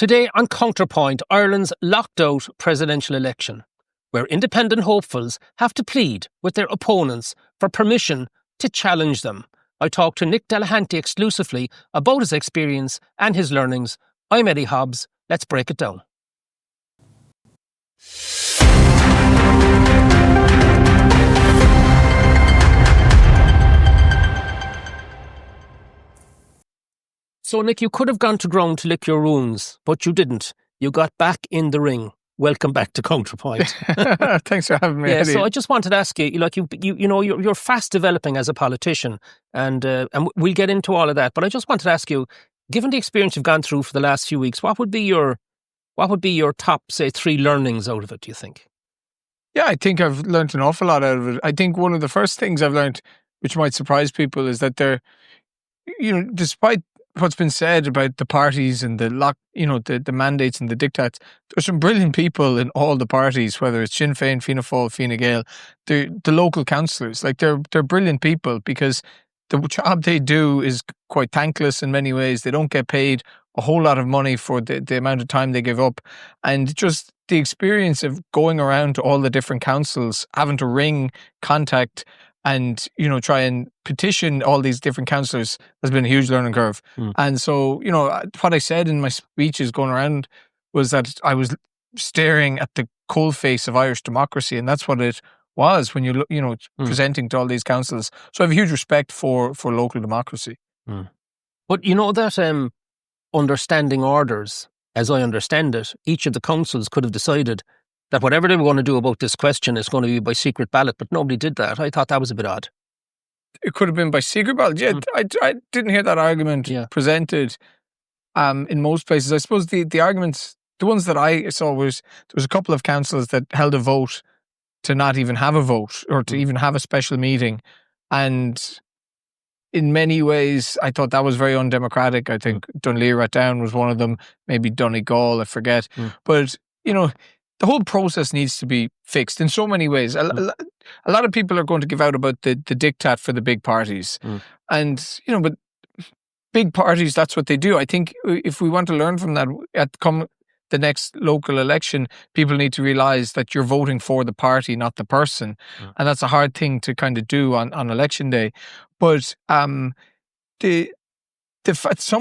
Today on Counterpoint, Ireland's locked-out presidential election, where independent hopefuls have to plead with their opponents for permission to challenge them. I talked to Nick Delehanty exclusively about his experience and his learnings. I'm Eddie Hobbs. Let's break it down. So, Nick, you could have gone to ground to lick your wounds, but you didn't. You got back in the ring. Welcome back to Counterpoint. Thanks for having me, Eddie. So I just wanted to ask you, you're fast developing as a politician, and we'll get into all of that. But I just wanted to ask you, given the experience you've gone through for the last few weeks, what would be your top, say, 3 learnings out of it, do you think? Yeah, I think I've learned an awful lot out of it. I think one of the first things I've learned, which might surprise people, is that despite what's been said about the parties and the mandates and the diktats, there's some brilliant people in all the parties, whether it's Sinn Féin, Fianna Fáil, Fine Gael, the local councillors. Like they're brilliant people because the job they do is quite thankless in many ways. They don't get paid a whole lot of money for the amount of time they give up. And just the experience of going around to all the different councils, having to ring, contact, and try and petition all these different councillors has been a huge learning curve. And so what I said in my speeches going around was that I was staring at the cold face of Irish democracy, and that's what it was when you presenting to all these councils. So I have a huge respect for local democracy. But that understanding orders, as I understand it, each of the councils could have decided that whatever they were going to do about this question is going to be by secret ballot, but nobody did that. I thought that was a bit odd. It could have been by secret ballot. Yeah, I didn't hear that argument presented in most places. I suppose the arguments, the ones that I saw was there was a couple of councils that held a vote to not even have a vote or to even have a special meeting. And in many ways, I thought that was very undemocratic. I think Dunleer-Rathdown was one of them, maybe Donegal, I forget. But, the whole process needs to be fixed in so many ways. A lot of people are going to give out about the diktat for the big parties. And, but big parties, that's what they do. I think if we want to learn from that the next local election, people need to realise that you're voting for the party, not the person. And that's a hard thing to kind of do on election day. But some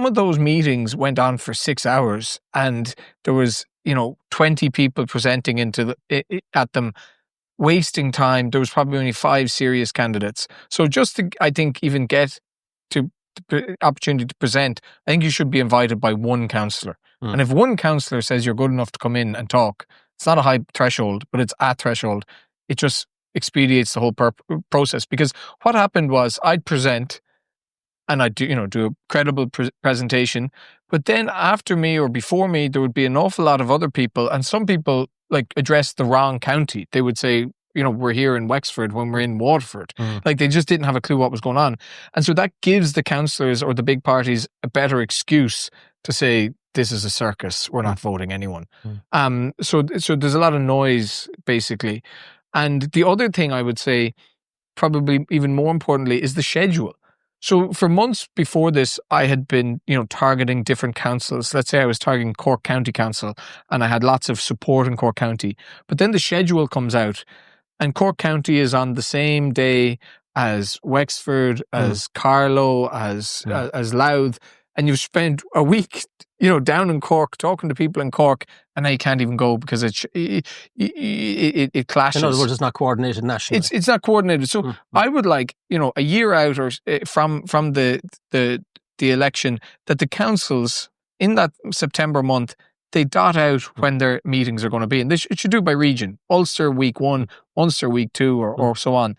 of those meetings went on for 6 hours, and there was 20 people presenting at them, wasting time. There was probably only 5 serious candidates. So just to, I think, even get to the opportunity to present, I think you should be invited by one councillor. And if one councillor says you're good enough to come in and talk, it's not a high threshold, but it's a threshold. It just expedites the whole process. Because what happened was I'd present and I'd do a credible presentation, but then after me or before me, there would be an awful lot of other people, and some people addressed the wrong county. They would say, we're here in Wexford when we're in Waterford. They just didn't have a clue what was going on. And so that gives the councillors or the big parties a better excuse to say, this is a circus, we're not voting anyone. So there's a lot of noise, basically. And the other thing I would say, probably even more importantly, is the schedule. So for months before this, I had been, targeting different councils. Let's say I was targeting Cork County Council, and I had lots of support in Cork County. But then the schedule comes out, and Cork County is on the same day as Wexford, as Carlow, as Louth, and you've spent a week, down in Cork talking to people in Cork, and now you can't even go because it clashes. In other words, it's not coordinated nationally. It's not coordinated. So I would like, a year out or from the election, that the councils in that September month, they dot out when their meetings are going to be, and it should do by region. Ulster week 1, Ulster week 2, or so on,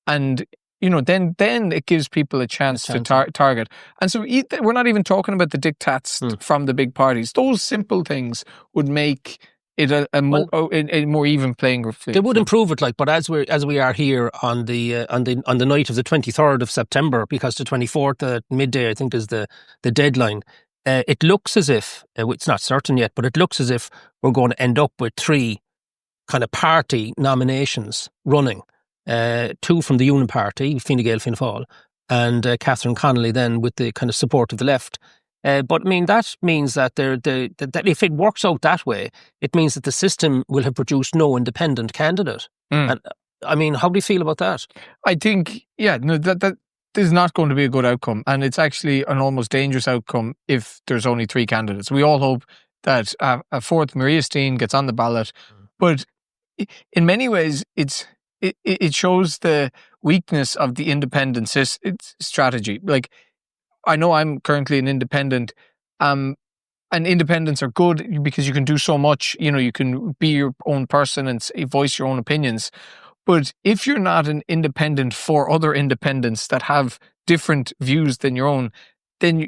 and. Then it gives people a chance to target. And so we're not even talking about the diktats from the big parties. Those simple things would make it a more even playing field. They would improve it, but as we are here on the night of the 23rd of September, because the 24th at midday I think is the deadline. It looks as if it's not certain yet, but it looks as if we're going to end up with 3 kind of party nominations running. 2 from the Union Party, Fine Gael, Fianna Fáil, and Catherine Connolly then with the kind of support of the left. But I mean, that means that that if it works out that way, it means that the system will have produced no independent candidate. And I mean, how do you feel about that? I think, that is not going to be a good outcome. And it's actually an almost dangerous outcome if there's only 3 candidates. We all hope that a fourth Maria Steen gets on the ballot. But in many ways, it shows the weakness of the independent strategy. Like, I know I'm currently an independent, and independents are good because you can do so much. You can be your own person and voice your own opinions. But if you're not an independent for other independents that have different views than your own, then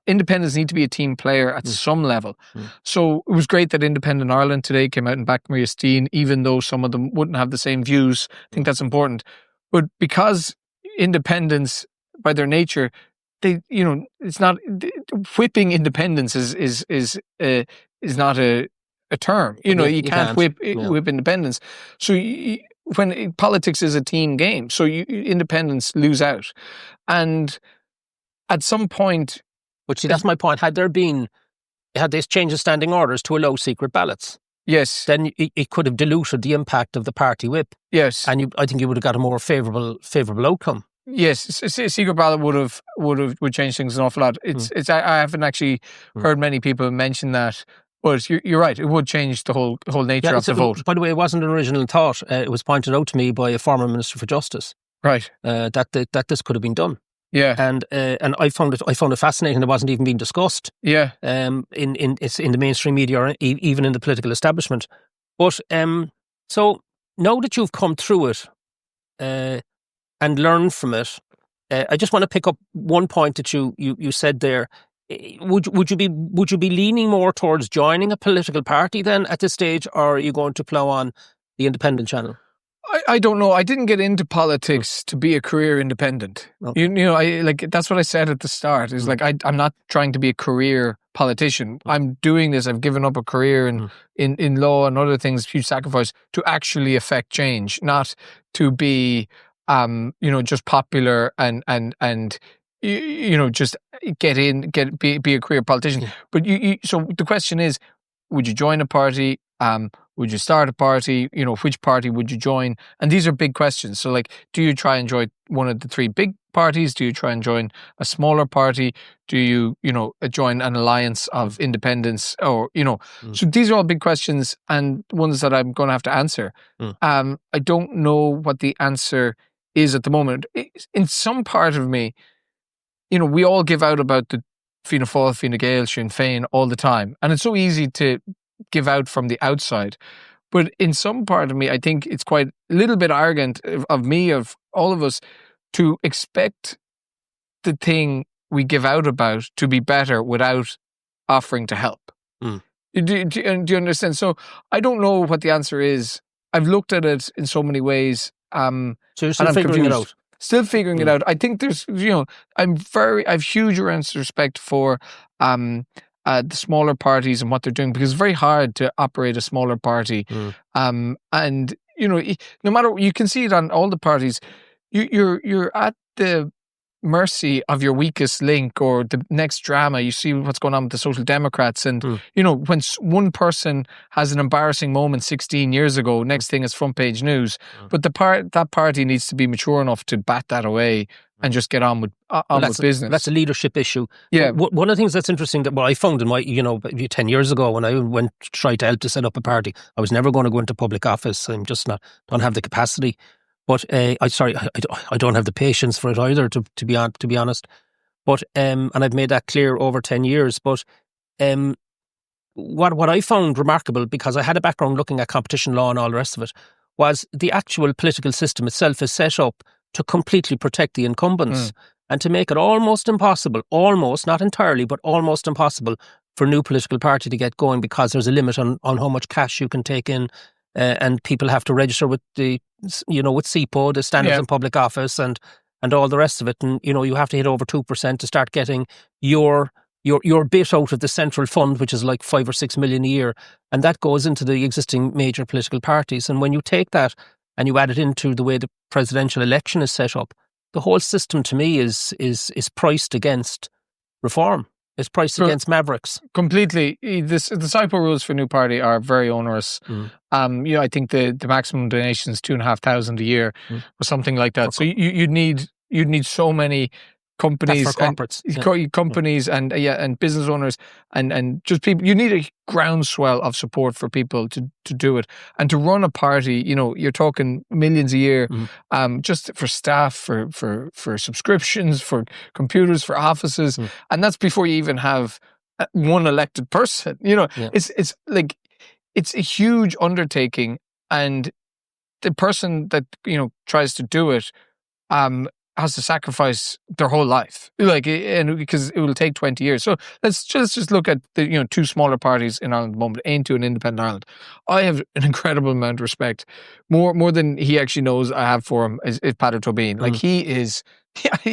independents need to be a team player at some level. So it was great that Independent Ireland today came out and backed Maria Steen, even though some of them wouldn't have the same views. I think that's important. But because independents, by their nature, it's not whipping independence is not a term. You can't whip independence. So when politics is a team game, so independents lose out, and at some point. But see, that's my point. Had this change of standing orders to allow secret ballots, yes, then it could have diluted the impact of the party whip. Yes, and I think you would have got a more favourable outcome. Yes, secret ballot would change things an awful lot. I haven't actually heard many people mention that, but you're right. It would change the whole nature of the vote. By the way, it wasn't an original thought. It was pointed out to me by a former Minister for Justice. Right. That this could have been done. Yeah. And I found it fascinating. It wasn't even being discussed. Yeah. In the mainstream media or even in the political establishment. But so now that you've come through it, and learn from it. I just want to pick up one point that you said there. Would you be leaning more towards joining a political party then at this stage, or are you going to plough on the independent channel? I don't know. I didn't get into politics to be a career independent. Okay. That's what I said at the start. Is like I'm not trying to be a career politician. I'm doing this. I've given up a career in law and other things, huge sacrifice, to actually affect change, not to be just popular and just be a career politician. Yeah. But so the question is, would you join a party? Would you start a party? Which party would you join? And these are big questions. So do you try and join one of the 3 big parties? Do you try and join a smaller party? Do you, join an alliance of independents? Or, so these are all big questions and ones that I'm going to have to answer. I don't know what the answer is at the moment. In some part of me, we all give out about the Fianna Fáil, Fine Gael, Sinn Féin all the time. And it's so easy to give out from the outside. But in some part of me, I think it's quite a little bit arrogant of all of us, to expect the thing we give out about to be better without offering to help. Do you understand? So I don't know what the answer is. I've looked at it in so many ways. So you're still figuring it out? Still figuring it out. I think there's, I've huge amounts of respect for the smaller parties and what they're doing, because it's very hard to operate a smaller party. And no matter, you can see it on all the parties, you're at the mercy of your weakest link or the next drama. You see what's going on with the Social Democrats, and when one person has an embarrassing moment 16 years ago, next thing is front page news. But that party needs to be mature enough to bat that away and just get on with business. That's a leadership issue. Yeah. One of the things that's interesting that I found in my 10 years ago when I went to try to help to set up a party, I was never going to go into public office. I'm just don't have the capacity. But I don't have the patience for it either, to be honest. But and I've made that clear over 10 years. But what I found remarkable, because I had a background looking at competition law and all the rest of it, was the actual political system itself is set up to completely protect the incumbents and to make it almost impossible, not entirely, but almost impossible for a new political party to get going, because there's a limit on how much cash you can take in. And people have to register with with CPO, the Standards in Public Office, and all the rest of it. And you have to hit over 2% to start getting your bit out of the central fund, which is like 5 or 6 million a year, and that goes into the existing major political parties. And when you take that and you add it into the way the presidential election is set up, the whole system to me is priced against reform. It's priced against mavericks. Completely. The SIPO rules for new party are very onerous. I think the maximum donation is 2,500 a year or something like that. So you'd need so many companies. That's for corporates. Companies and business owners and just people. You need a groundswell of support for people to do it. And to run a party, you're talking millions a year, just for staff, for subscriptions, for computers, for offices. And that's before you even have one elected person. It's like, it's a huge undertaking, and the person that tries to do it has to sacrifice their whole life, and because it will take 20 years. So let's just look at the two smaller parties in Ireland at the moment, Aontú and Independent Ireland. I have an incredible amount of respect, more than he actually knows I have for him, is Patrick Tobin. Like he's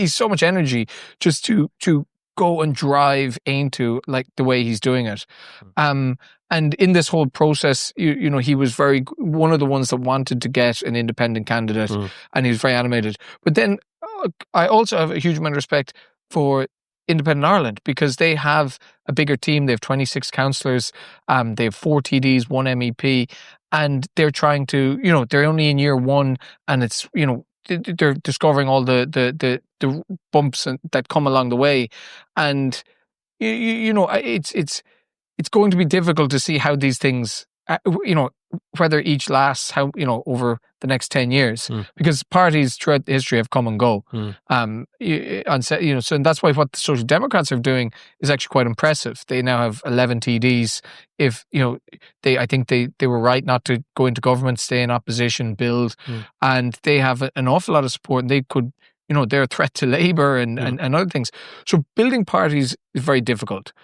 so much energy just to go and drive Aontú like the way he's doing it. And in this whole process, he was one of the ones that wanted to get an independent candidate, and he was very animated. But then I also have a huge amount of respect for Independent Ireland, because they have a bigger team. They have 26 councillors, they have 4 TDs, 1 MEP, and they're trying to, they're only in year 1, and it's, they're discovering all the bumps that come along the way, and it's going to be difficult to see how these things, whether each lasts over the next 10 years, because parties throughout history have come and go. And that's why what the Social Democrats are doing is actually quite impressive. They now have 11 TDs. If I think they were right not to go into government, stay in opposition, build, and they have an awful lot of support. And they could, they're a threat to Labour and other things. So building parties is very difficult.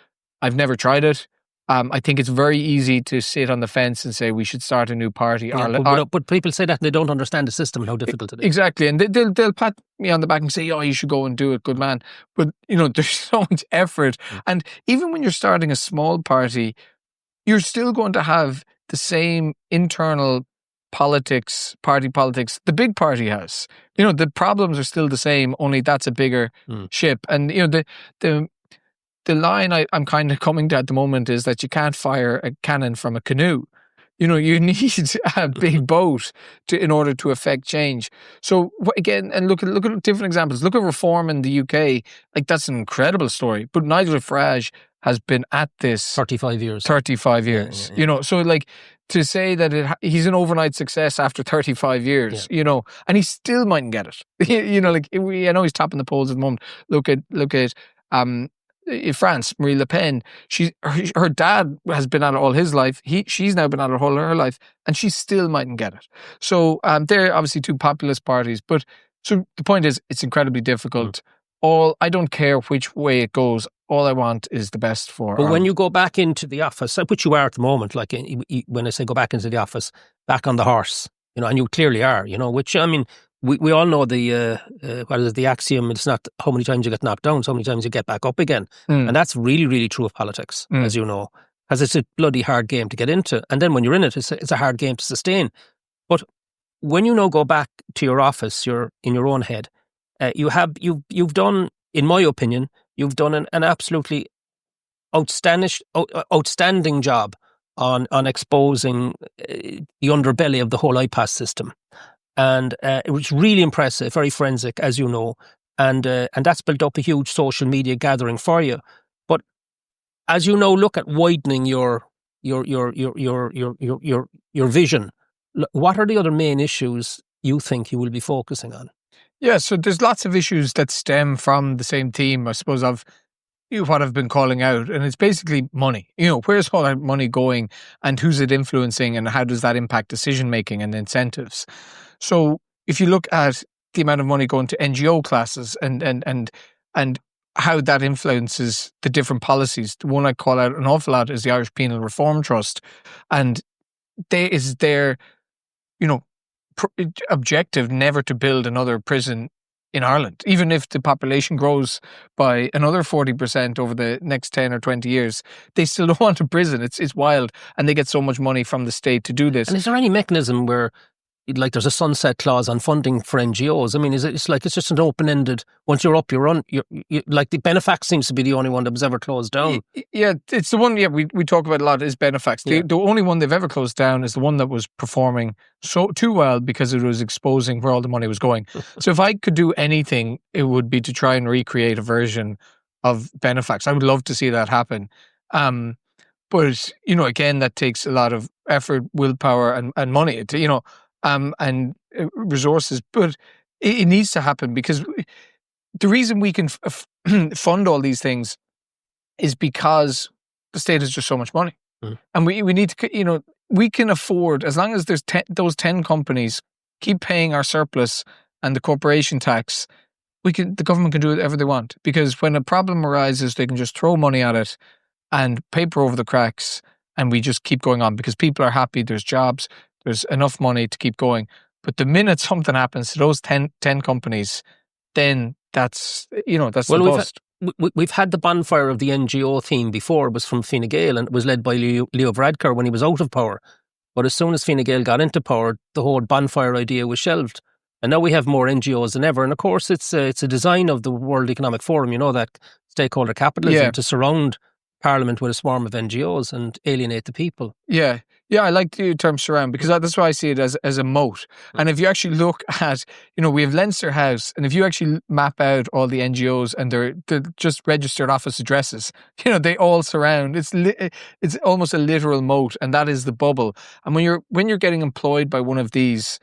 I've never tried it. I think it's very easy to sit on the fence and say we should start a new party. But people say that and they don't understand the system and how difficult it is. Exactly, and they'll pat me on the back and say, "Oh, you should go and do it, good man." But there's so much effort, and even when you're starting a small party, you're still going to have the same internal politics, party politics, the big party has. The problems are still the same, only that's a bigger ship, and the line I'm kind of coming to at the moment is that you can't fire a cannon from a canoe. You need a big boat in order to affect change. So again, and look at different examples. Look at reform in the UK. Like, that's an incredible story. But Nigel Farage has been at this 35 years. Yeah. So like, to say that he's an overnight success after 35 years, and he still mightn't get it. I know he's topping the polls at the moment. Look at in France, Marie Le Pen, her dad has been at it all his life. She's now been at it all her life, and she still mightn't get it. So they're obviously two populist parties. But so the point is, it's incredibly difficult. I don't care which way it goes. All I want is the best for. But when you go back into the office, which you are at the moment, like when I say go back into the office, back on the horse, and you clearly are, which I mean. We all know the axiom, it's not how many times you get knocked down, so many times you get back up again. And that's really, really true of politics, as you know, because it's a bloody hard game to get into. And then when you're in it, it's a hard game to sustain. But when you now go back to your office, you're in your own head, you've done, in my opinion, you've done an absolutely outstanding job on exposing the underbelly of the whole IPAS system. And it was really impressive, very forensic, as you know, and that's built up a huge social media gathering for you. But as you know, look at widening your vision. What are the other main issues you think you will be focusing on? Yeah, so there's lots of issues that stem from the same theme, I suppose, of what I've been calling out, and it's basically money. Where's all that money going, and who's it influencing, and how does that impact decision making and incentives? So if you look at the amount of money going to NGO classes and how that influences the different policies, the one I call out an awful lot is the Irish Penal Reform Trust, and their objective never to build another prison in Ireland, even if the population grows by another 40% over the next 10 or 20 years. They still don't want a prison. It's wild, and they get so much money from the state to do this. And is there any mechanism where like there's a sunset clause on funding for NGOs. I mean, it's just an open-ended, once you're up, you're on, like the Benefax seems to be the only one that was ever closed down. Yeah, it's the one, we talk about a lot is Benefax. The only one they've ever closed down is the one that was performing too well because it was exposing where all the money was going. So if I could do anything, it would be to try and recreate a version of Benefax. I would love to see that happen. But, again, that takes a lot of effort, willpower and money, and resources. But it needs to happen because the reason we can fund all these things is because the state has just so much money. And we need to, we can afford, as long as there's those 10 companies keep paying our surplus and the corporation tax, the government can do whatever they want. Because when a problem arises, they can just throw money at it and paper over the cracks, and we just keep going on because people are happy, there's jobs, there's enough money to keep going. But the minute something happens to those 10 companies, then that's the bust. We've had the bonfire of the NGO theme before. It was from Fine Gael, and it was led by Leo Varadkar when he was out of power. But as soon as Fine Gael got into power, the whole bonfire idea was shelved. And now we have more NGOs than ever. And of course, it's a design of the World Economic Forum, that stakeholder capitalism to surround Parliament with a swarm of NGOs and alienate the people. Yeah, I like the term surround because that's why I see it as a moat. And if you actually look at, we have Leinster House, and if you actually map out all the NGOs and they're just registered office addresses, they all surround. It's almost a literal moat, and that is the bubble. And when you're getting employed by one of these,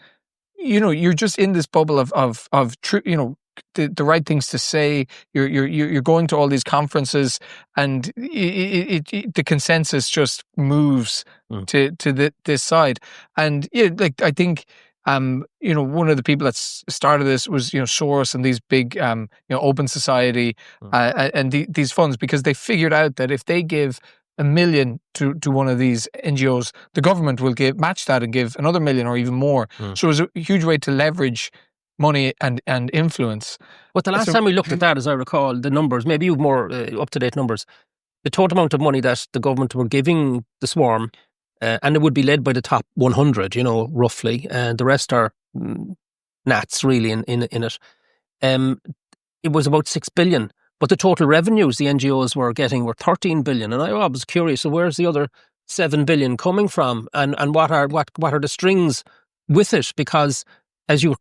you're just in this bubble of true, the right things to say. You're going to all these conferences, and the consensus just moves to this side. And I think one of the people that started this was Soros and these big Open Society and these funds, because they figured out that if they give $1 million to one of these NGOs, the government will match that and give another $1 million or even more. So it was a huge way to leverage money and influence. But the last time we looked at that, as I recall, the numbers, maybe you've more up-to-date numbers, the total amount of money that the government were giving the swarm, and it would be led by the top 100, roughly, and the rest are gnats, really, in it. It was about 6 billion. But the total revenues the NGOs were getting were 13 billion. And I was curious, so where's the other 7 billion coming from? And what are the strings with it? Because as you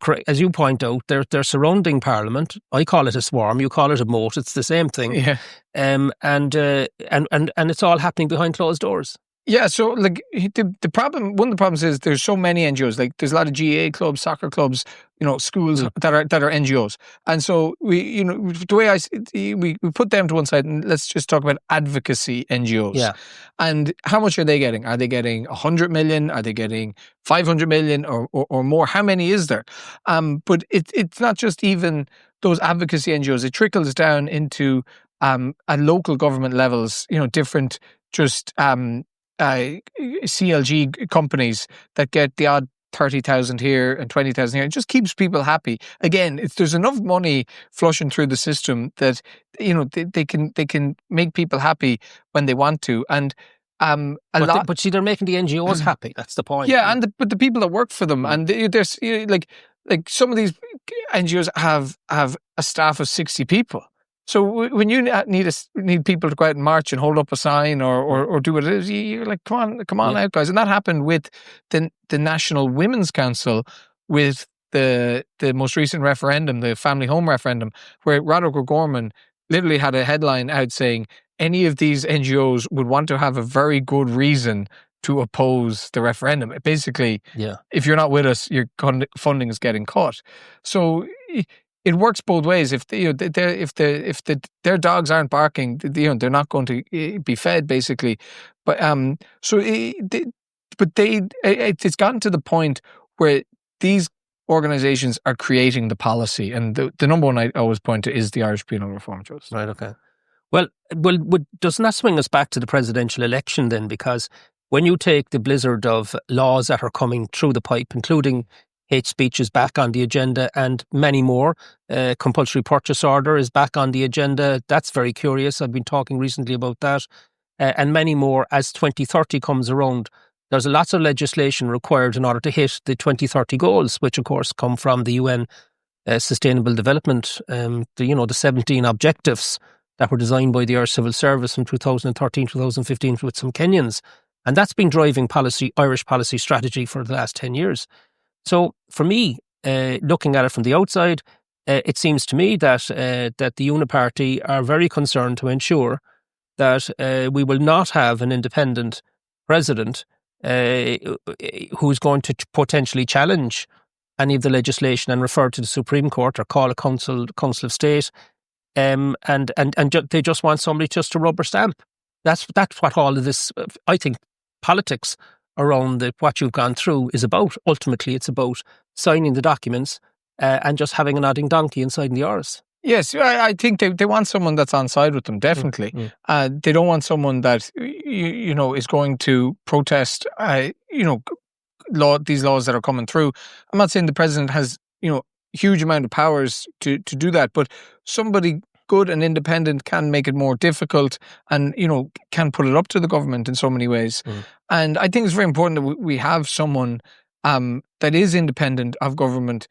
point out, they're surrounding Parliament. I call it a swarm, you call it a moat. It's the same thing. Yeah. And it's all happening behind closed doors. Yeah, so the problem, one of the problems is there's so many NGOs. Like there's a lot of GAA clubs, soccer clubs, schools that are NGOs, and so the way we put them to one side, and let's just talk about advocacy NGOs. Yeah, and how much are they getting? Are they getting 100 million? Are they getting 500 million or more? How many is there? But it's not just even those advocacy NGOs. It trickles down into at local government levels. Different just CLG companies that get the odd 30,000 here and 20,000 here. It just keeps people happy. Again, there's enough money flushing through the system that they can make people happy when they want to. And but see, they're making the NGOs happy. That's the point. Yeah, but the people that work for them, and there's like some of these NGOs have a staff of 60 people. So when you need people to go out and march and hold up a sign or do what it is, you're like, come on out, guys. And that happened with the National Women's Council, with the most recent referendum, the family home referendum, where Roderick O'Gorman literally had a headline out saying any of these NGOs would want to have a very good reason to oppose the referendum. Basically, if you're not with us, your funding is getting cut. So it works both ways. If their dogs aren't barking, they're not going to be fed, basically. But it's gotten to the point where these organisations are creating the policy, and the number one I always point to is the Irish Penal Reform Trust. Right. Okay. Well, doesn't that swing us back to the presidential election then? Because when you take the blizzard of laws that are coming through the pipe, including hate speech is back on the agenda and many more. Compulsory purchase order is back on the agenda. That's very curious. I've been talking recently about that. And many more as 2030 comes around. there's lots of legislation required in order to hit the 2030 goals, which of course come from the UN Sustainable Development, the 17 objectives that were designed by the Irish Civil Service in 2013, 2015 with some Kenyans. And that's been driving Irish policy strategy for the last 10 years. So for me, looking at it from the outside, it seems to me that the Uniparty are very concerned to ensure that we will not have an independent president who's going to potentially challenge any of the legislation and refer to the Supreme Court or call a council of state, and they just want somebody just to rubber stamp. That's what all of this, I think, politics around what you've gone through is about. Ultimately, it's about signing the documents and just having a nodding donkey inside the Rs. Yes, I think they want someone that's on side with them, definitely. They don't want someone that is going to protest these laws that are coming through. I'm not saying the president has huge amount of powers to do that, but somebody good and independent can make it more difficult and can put it up to the government in so many ways. And I think it's very important that we have someone that is independent of government.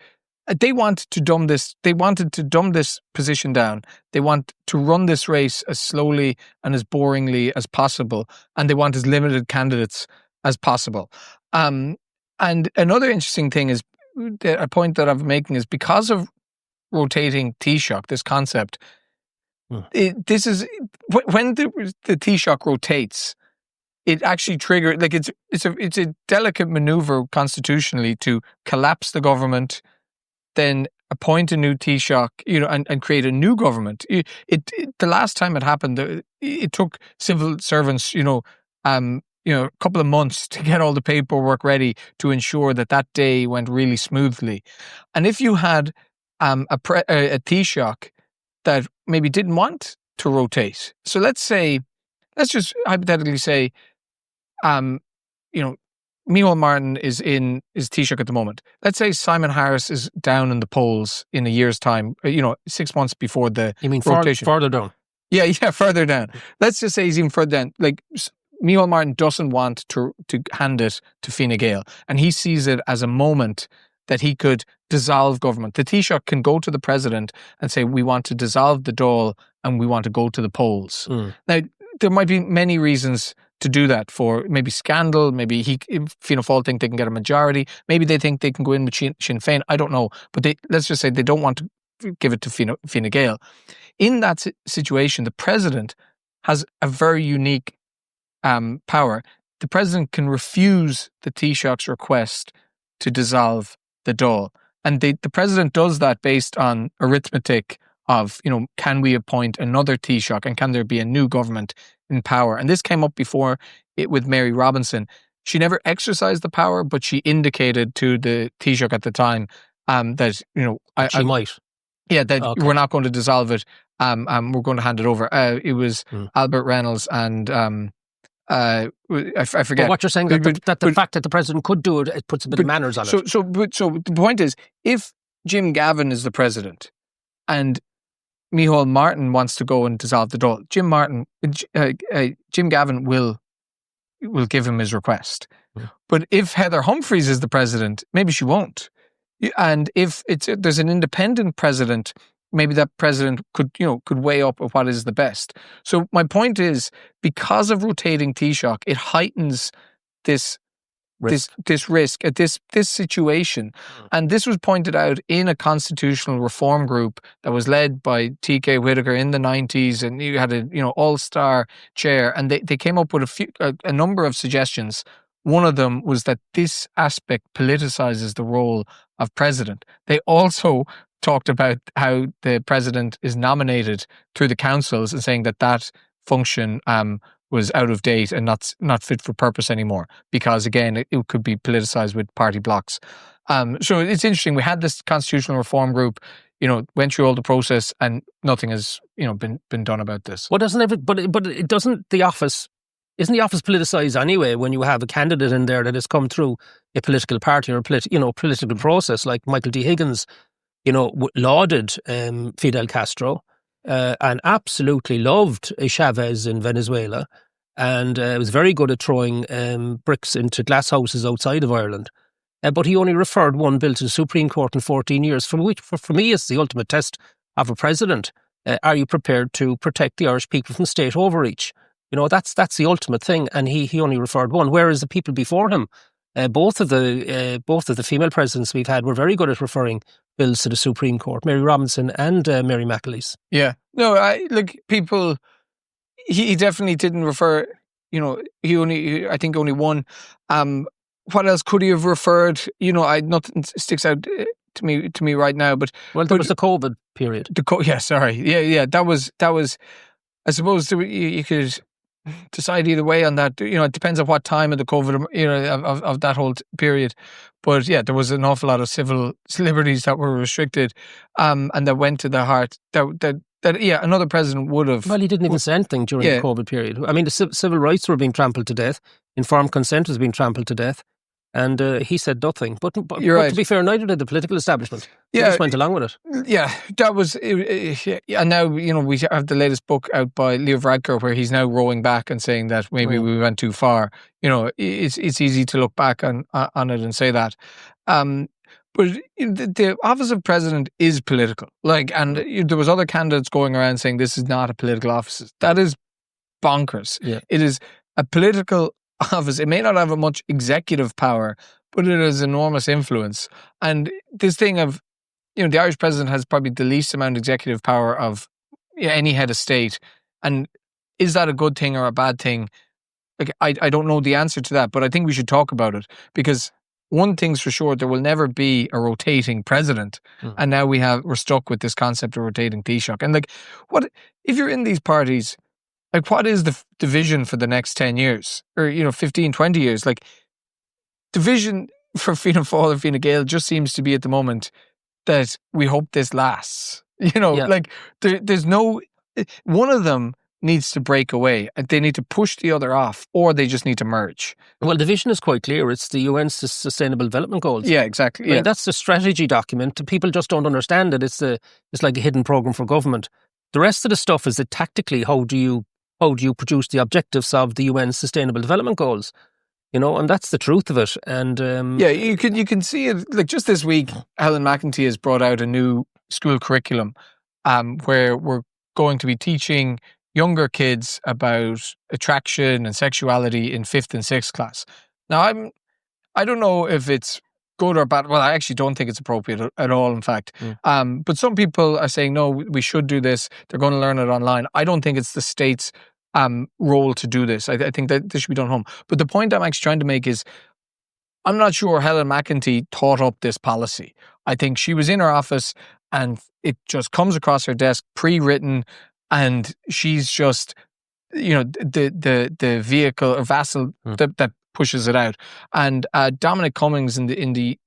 They wanted to dumb this position down. They want to run this race as slowly and as boringly as possible, and they want as limited candidates as possible. And another interesting thing is, a point that I'm making is, because of rotating Taoiseach, this concept, this is when the Taoiseach rotates, it actually triggers, like it's a delicate maneuver constitutionally to collapse the government, then appoint a new Taoiseach, and create a new government. The last time it happened, it took civil servants, a couple of months to get all the paperwork ready to ensure that day went really smoothly. And if you had a Taoiseach that maybe didn't want to rotate, so let's just hypothetically say, Micheál Martin is Taoiseach at the moment. Let's say Simon Harris is down in the polls in a year's time, 6 months before the rotation. Further down? Yeah, further down. Let's just say he's even further down. Like, Micheál Martin doesn't want to hand it to Fine Gael, and he sees it as a moment that he could dissolve government. The Taoiseach can go to the president and say, we want to dissolve the Dáil and we want to go to the polls. Now, there might be many reasons to do that, for maybe scandal, maybe Fianna Fáil think they can get a majority, maybe they think they can go in with Sinn Féin, I don't know, but let's just say they don't want to give it to Fine Gael. In that situation, the president has a very unique power. The president can refuse the Taoiseach's request to dissolve the Dáil, and the president does that based on arithmetic of, can we appoint another Taoiseach and can there be a new government in power? And this came up before with Mary Robinson. She never exercised the power, but she indicated to the Taoiseach at the time that, she might. Yeah, that we're not going to dissolve it. We're going to hand it over. It was Albert Reynolds and I forget. But what you're saying, that the fact that the president could do it, it puts a bit of manners on it. So the point is, if Jim Gavin is the president and Micheál Martin wants to go and dissolve the Dáil, Jim Gavin will give him his request. But if Heather Humphreys is the president, maybe she won't. And if there's an independent president, maybe that president could weigh up what is the best. So my point is, because of rotating Taoiseach, it heightens this risk, this situation. And this was pointed out in a constitutional reform group that was led by T.K. Whitaker in the 90s, and you had a all-star chair, and they came up with a number of suggestions. One of them was that this aspect politicizes the role of president. They also talked about how the president is nominated through the councils and saying that function was out of date and not fit for purpose anymore, because again it could be politicized with party blocks. So it's interesting. We had this constitutional reform group, went through all the process, and nothing has been done about this. Well, isn't the office politicized anyway when you have a candidate in there that has come through a political party or a political process, like Michael D. Higgins, lauded Fidel Castro and absolutely loved Chavez in Venezuela, and was very good at throwing bricks into glass houses outside of Ireland. But he only referred one bill to the Supreme Court in 14 years, from which, for me, is the ultimate test of a president. Are you prepared to protect the Irish people from state overreach? That's the ultimate thing, and he only referred one, whereas the people before him, both of the female presidents we've had, were very good at referring bills to the Supreme Court, Mary Robinson and Mary McAleese. Yeah. No, people, he definitely didn't refer, I think only one. What else could he have referred? Nothing sticks out to me right now, but there was the COVID period. That was, I suppose you could decide either way on that. It depends on what time of the COVID, of that whole period. But yeah, there was an awful lot of civil liberties that were restricted, and that went to the heart. That another president would have. Well, he didn't even say anything during the COVID period. I mean, the civil rights were being trampled to death. Informed consent was being trampled to death. And he said nothing. But right. To be fair, neither did the political establishment. They just went along with it. Yeah, that was... and now, we have the latest book out by Leo Varadkar, where he's now rowing back and saying that maybe we went too far. It's easy to look back on it and say that. But the office of president is political. There was other candidates going around saying this is not a political office. That is bonkers. Yeah. It is a political office. It may not have much executive power, but it has enormous influence. And this thing of, the Irish president has probably the least amount of executive power of any head of state. And is that a good thing or a bad thing? I don't know the answer to that, but I think we should talk about it, because one thing's for sure, there will never be a rotating president. And now we're stuck with this concept of rotating Taoiseach. And what if you're in these parties? What is the vision for the next 10 years or, 15, 20 years? The vision for Fianna Fáil or Fine Gael just seems to be at the moment that we hope this lasts. There's no, one of them needs to break away and they need to push the other off, or they just need to merge. Well, the vision is quite clear. It's the UN's Sustainable Development Goals. Yeah, exactly. Yeah. That's the strategy document. People just don't understand it. It's like a hidden program for government. The rest of the stuff is that tactically, how do you produce the objectives of the UN's Sustainable Development Goals? And that's the truth of it. And you can see it. Just this week, Helen McEntee has brought out a new school curriculum, where we're going to be teaching younger kids about attraction and sexuality in 5th and 6th class. Now, I don't know if it's good or bad. Well, I actually don't think it's appropriate at all, in fact. But some people are saying, no, we should do this. They're going to learn it online. I don't think it's the state's role to do this. I think that this should be done home. But the point I'm actually trying to make is, I'm not sure Helen McEntee thought up this policy. I think she was in her office and it just comes across her desk pre-written, and she's just, the vehicle or vassal that pushes it out. And Dominic Cummings in the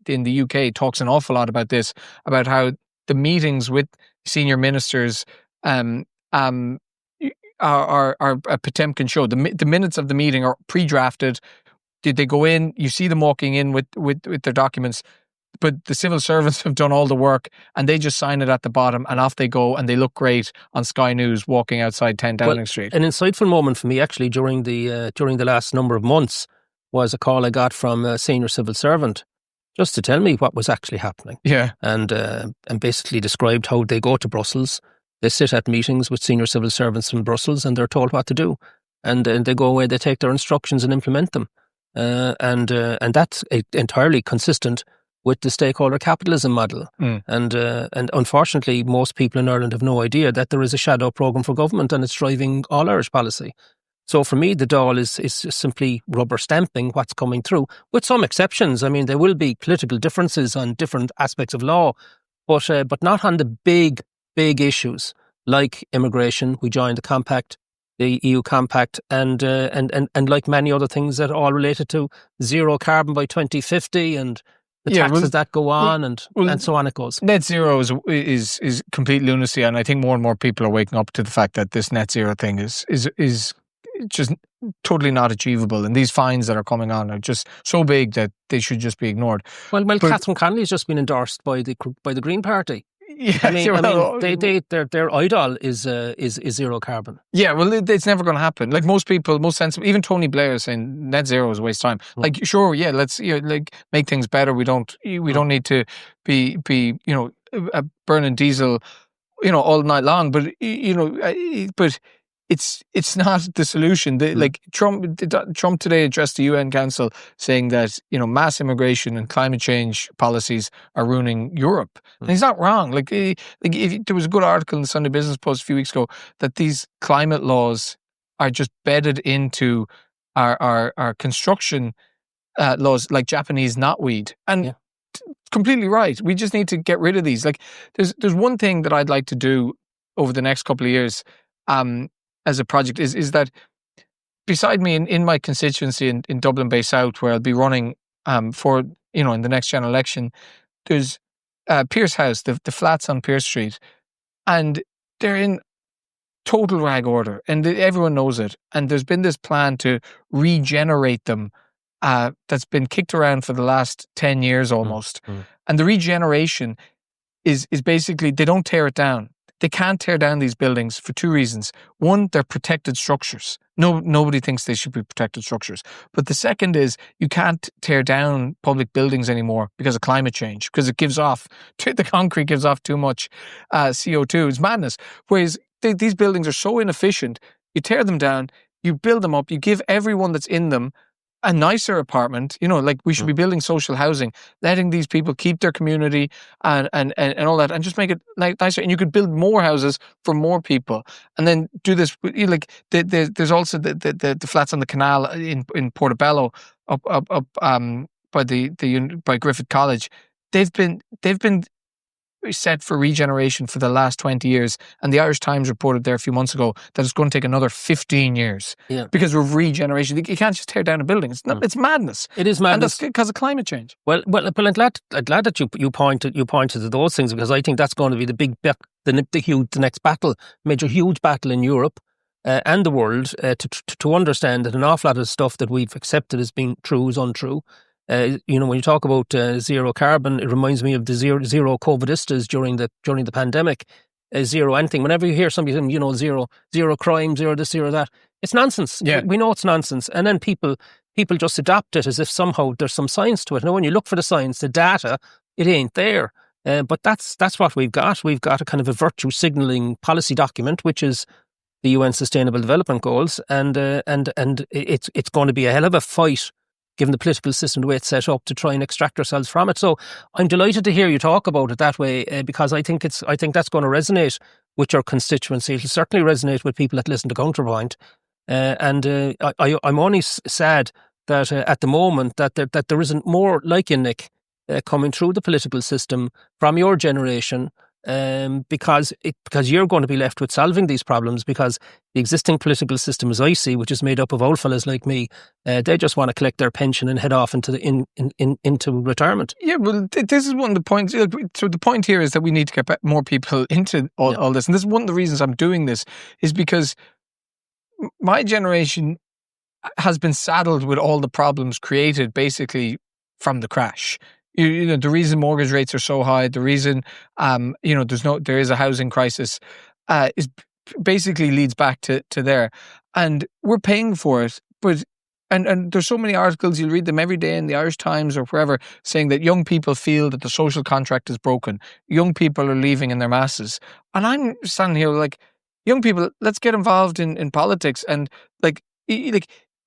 UK talks an awful lot about this, about how the meetings with senior ministers are a Potemkin show. The minutes of the meeting are pre-drafted. Did they go in? You see them walking in with their documents, but the civil servants have done all the work and they just sign it at the bottom and off they go, and they look great on Sky News walking outside 10 Downing Street. An insightful moment for me actually during the last number of months was a call I got from a senior civil servant just to tell me what was actually happening. Yeah. And basically described how they go to Brussels. They sit at meetings with senior civil servants from Brussels and they're told what to do. And they go away, they take their instructions and implement them. And that's entirely consistent with the stakeholder capitalism model. And unfortunately, most people in Ireland have no idea that there is a shadow programme for government and it's driving all Irish policy. So for me, the Dáil is simply rubber stamping what's coming through, with some exceptions. I mean, there will be political differences on different aspects of law, but not on the big issues like immigration. We joined the compact, the EU compact, and like many other things that are all related to zero carbon by 2050 and the taxes that go on and so on it goes. Net zero is complete lunacy, and I think more and more people are waking up to the fact that this net zero thing is just totally not achievable, and these fines that are coming on are just so big that they should just be ignored. Well, Catherine Connolly has just been endorsed by the Green Party. their idol is zero carbon. Yeah, well, it's never going to happen. Like most people, most sensible, even Tony Blair is saying net zero is a waste of time. Like, sure, yeah, let's like make things better. We don't need to be burning diesel, all night long. But but it's not the solution. Like Trump today addressed the UN Council saying that mass immigration and climate change policies are ruining Europe, and he's not wrong. Like there was a good article in the Sunday Business Post a few weeks ago that these climate laws are just bedded into our construction laws, like Japanese knotweed, and completely right. We just need to get rid of these. Like there's one thing that I'd like to do over the next couple of years. As a project is that beside me in my constituency in Dublin Bay South, where I'll be running for in the next general election, there's Pierce House, the flats on Pierce Street, and they're in total rag order, and everyone knows it. And there's been this plan to regenerate them that's been kicked around for the last 10 years almost. And the regeneration is basically they don't tear it down. They can't tear down these buildings for two reasons. One, they're protected structures. Nobody thinks they should be protected structures. But the second is you can't tear down public buildings anymore because of climate change, because the concrete gives off too much CO2. It's madness. Whereas these buildings are so inefficient, you tear them down, you build them up, you give everyone that's in them a nicer apartment, like we should be building social housing, letting these people keep their community and all that, and just make it nicer. And you could build more houses for more people, and then do this. Like there's also the flats on the canal in Portobello up by Griffith College. They've been set for regeneration for the last 20 years. And the Irish Times reported there a few months ago that it's going to take another 15 years because of regeneration. You can't just tear down a building. It's madness. It is madness. And that's because of climate change. Well, I'm glad that you pointed to those things, because I think that's going to be the next battle, huge battle in Europe and the world to understand that an awful lot of stuff that we've accepted as being true is untrue. When you talk about zero carbon, it reminds me of the zero COVIDistas during the pandemic. Zero anything. Whenever you hear somebody saying, zero crime, zero this, zero that, it's nonsense. Yeah. We know it's nonsense. And then people just adopt it as if somehow there's some science to it. Now, when you look for the science, the data, it ain't there. But that's what we've got. We've got a kind of a virtue signalling policy document, which is the UN Sustainable Development Goals, and it's going to be a hell of a fight, given the political system the way it's set up, to try and extract ourselves from it. So I'm delighted to hear you talk about it that way, because I think that's going to resonate with your constituency. It'll certainly resonate with people that listen to Counterpoint. I'm only sad that at the moment that there isn't more like you, Nick, coming through the political system from your generation, because you're going to be left with solving these problems, because the existing political system, as I see, which is made up of old fellas like me, they just want to collect their pension and head off into retirement. Yeah, well, this is one of the points. So the point here is that we need to get more people into all this, and this is one of the reasons I'm doing this, is because my generation has been saddled with all the problems created basically from the crash. The reason mortgage rates are so high, the reason there is a housing crisis, is basically leads back to there, and we're paying for it. But and there's so many articles, you'll read them every day in the Irish Times or wherever, saying that young people feel that the social contract is broken. Young people are leaving in their masses, and I'm standing here like, young people, let's get involved in politics and like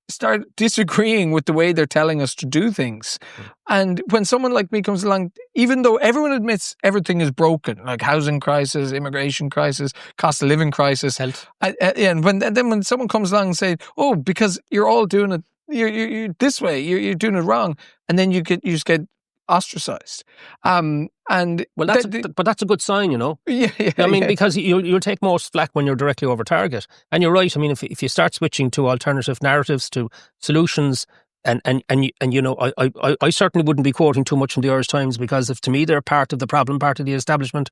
start disagreeing with the way they're telling us to do things. And when someone like me comes along, even though everyone admits everything is broken, like housing crisis, immigration crisis, cost of living crisis, health, and when someone comes along and say, "Oh, because you're all doing it, you're this way, you're doing it wrong," and then you just get ostracized. But that's a good sign, Yeah. I mean, because you'll take most flack when you're directly over target. And you're right. I mean, if you start switching to alternative narratives, to solutions, and I certainly wouldn't be quoting too much from the Irish Times, because to me they're part of the problem, part of the establishment,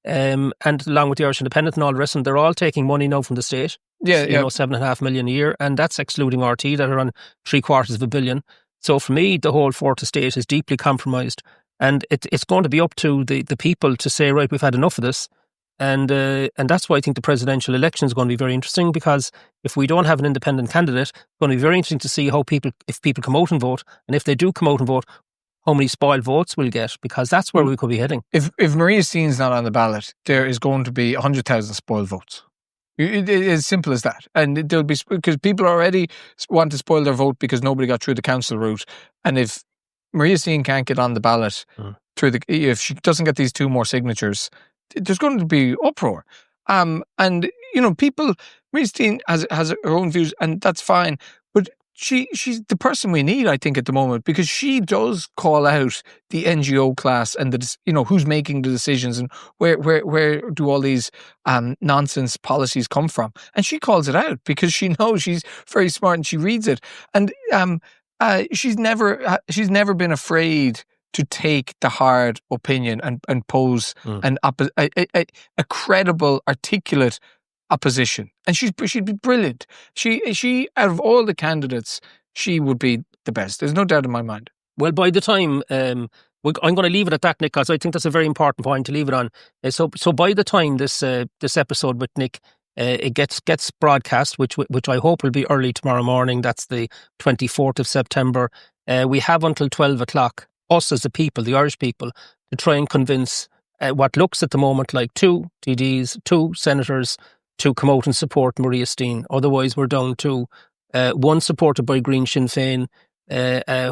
and along with the Irish Independent and all the rest of them, they're all taking money now from the state. Yeah, $7.5 million a year, and that's excluding RT that are on $750 million. So for me, the whole fourth estate is deeply compromised. And it's going to be up to the people to say, right, we've had enough of this. And that's why I think the presidential election is going to be very interesting, because if we don't have an independent candidate, it's going to be very interesting to see if people come out and vote. And if they do come out and vote, how many spoiled votes we'll get, because that's where we could be heading. If Maria Steen's not on the ballot, there is going to be 100,000 spoiled votes. It's as simple as that. And there'll be, because people already want to spoil their vote because nobody got through the council route. And if Maria Steen can't get on the ballot if she doesn't get these 2 more signatures, there's going to be uproar. And people, Maria Steen has her own views, and that's fine. But she's the person we need, I think, at the moment, because she does call out the NGO class and who's making the decisions and where do all these nonsense policies come from. And she calls it out because she knows, she's very smart and she reads it. And she's never been afraid to take the hard opinion and pose a credible, articulate opposition. And she'd be brilliant. She out of all the candidates, she would be the best. There's no doubt in my mind. Well, by the time I'm going to leave it at that, Nick, because I think that's a very important point to leave it on. So by the time this episode with Nick it gets broadcast, which I hope will be early tomorrow morning. That's the 24th of September. We have until 12 o'clock, us as the people, the Irish people, to try and convince what looks at the moment like 2 TDs, 2 senators to come out and support Maria Steen. Otherwise, we're down to 1 supported by Green Sinn Féin,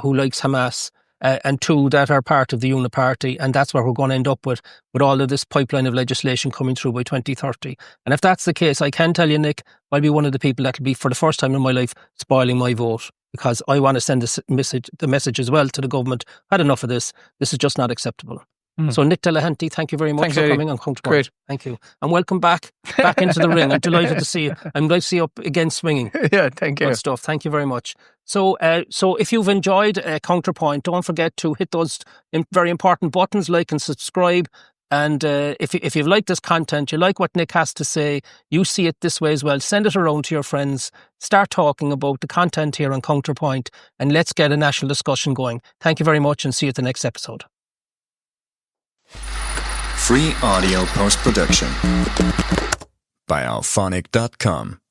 who likes Hamas, and 2 that are part of the UNA party, and that's where we're going to end up with all of this pipeline of legislation coming through by 2030. And if that's the case, I can tell you, Nick, I'll be one of the people that will be, for the first time in my life, spoiling my vote, because I want to send the message as well to the government. I've had enough of this. This is just not acceptable. So Nick Delehanty, thank you very much for coming on Counterpoint. Great. Thank you. And welcome back into the ring. I'm delighted to see you. I'm glad to see you up again swinging. Yeah, thank you. Good stuff. Thank you very much. So if you've enjoyed Counterpoint, don't forget to hit those very important buttons, like and subscribe. And if you've liked this content, you like what Nick has to say, you see it this way as well, send it around to your friends, start talking about the content here on Counterpoint, and let's get a national discussion going. Thank you very much, and see you at the next episode. Free audio post-production by alphonic.com.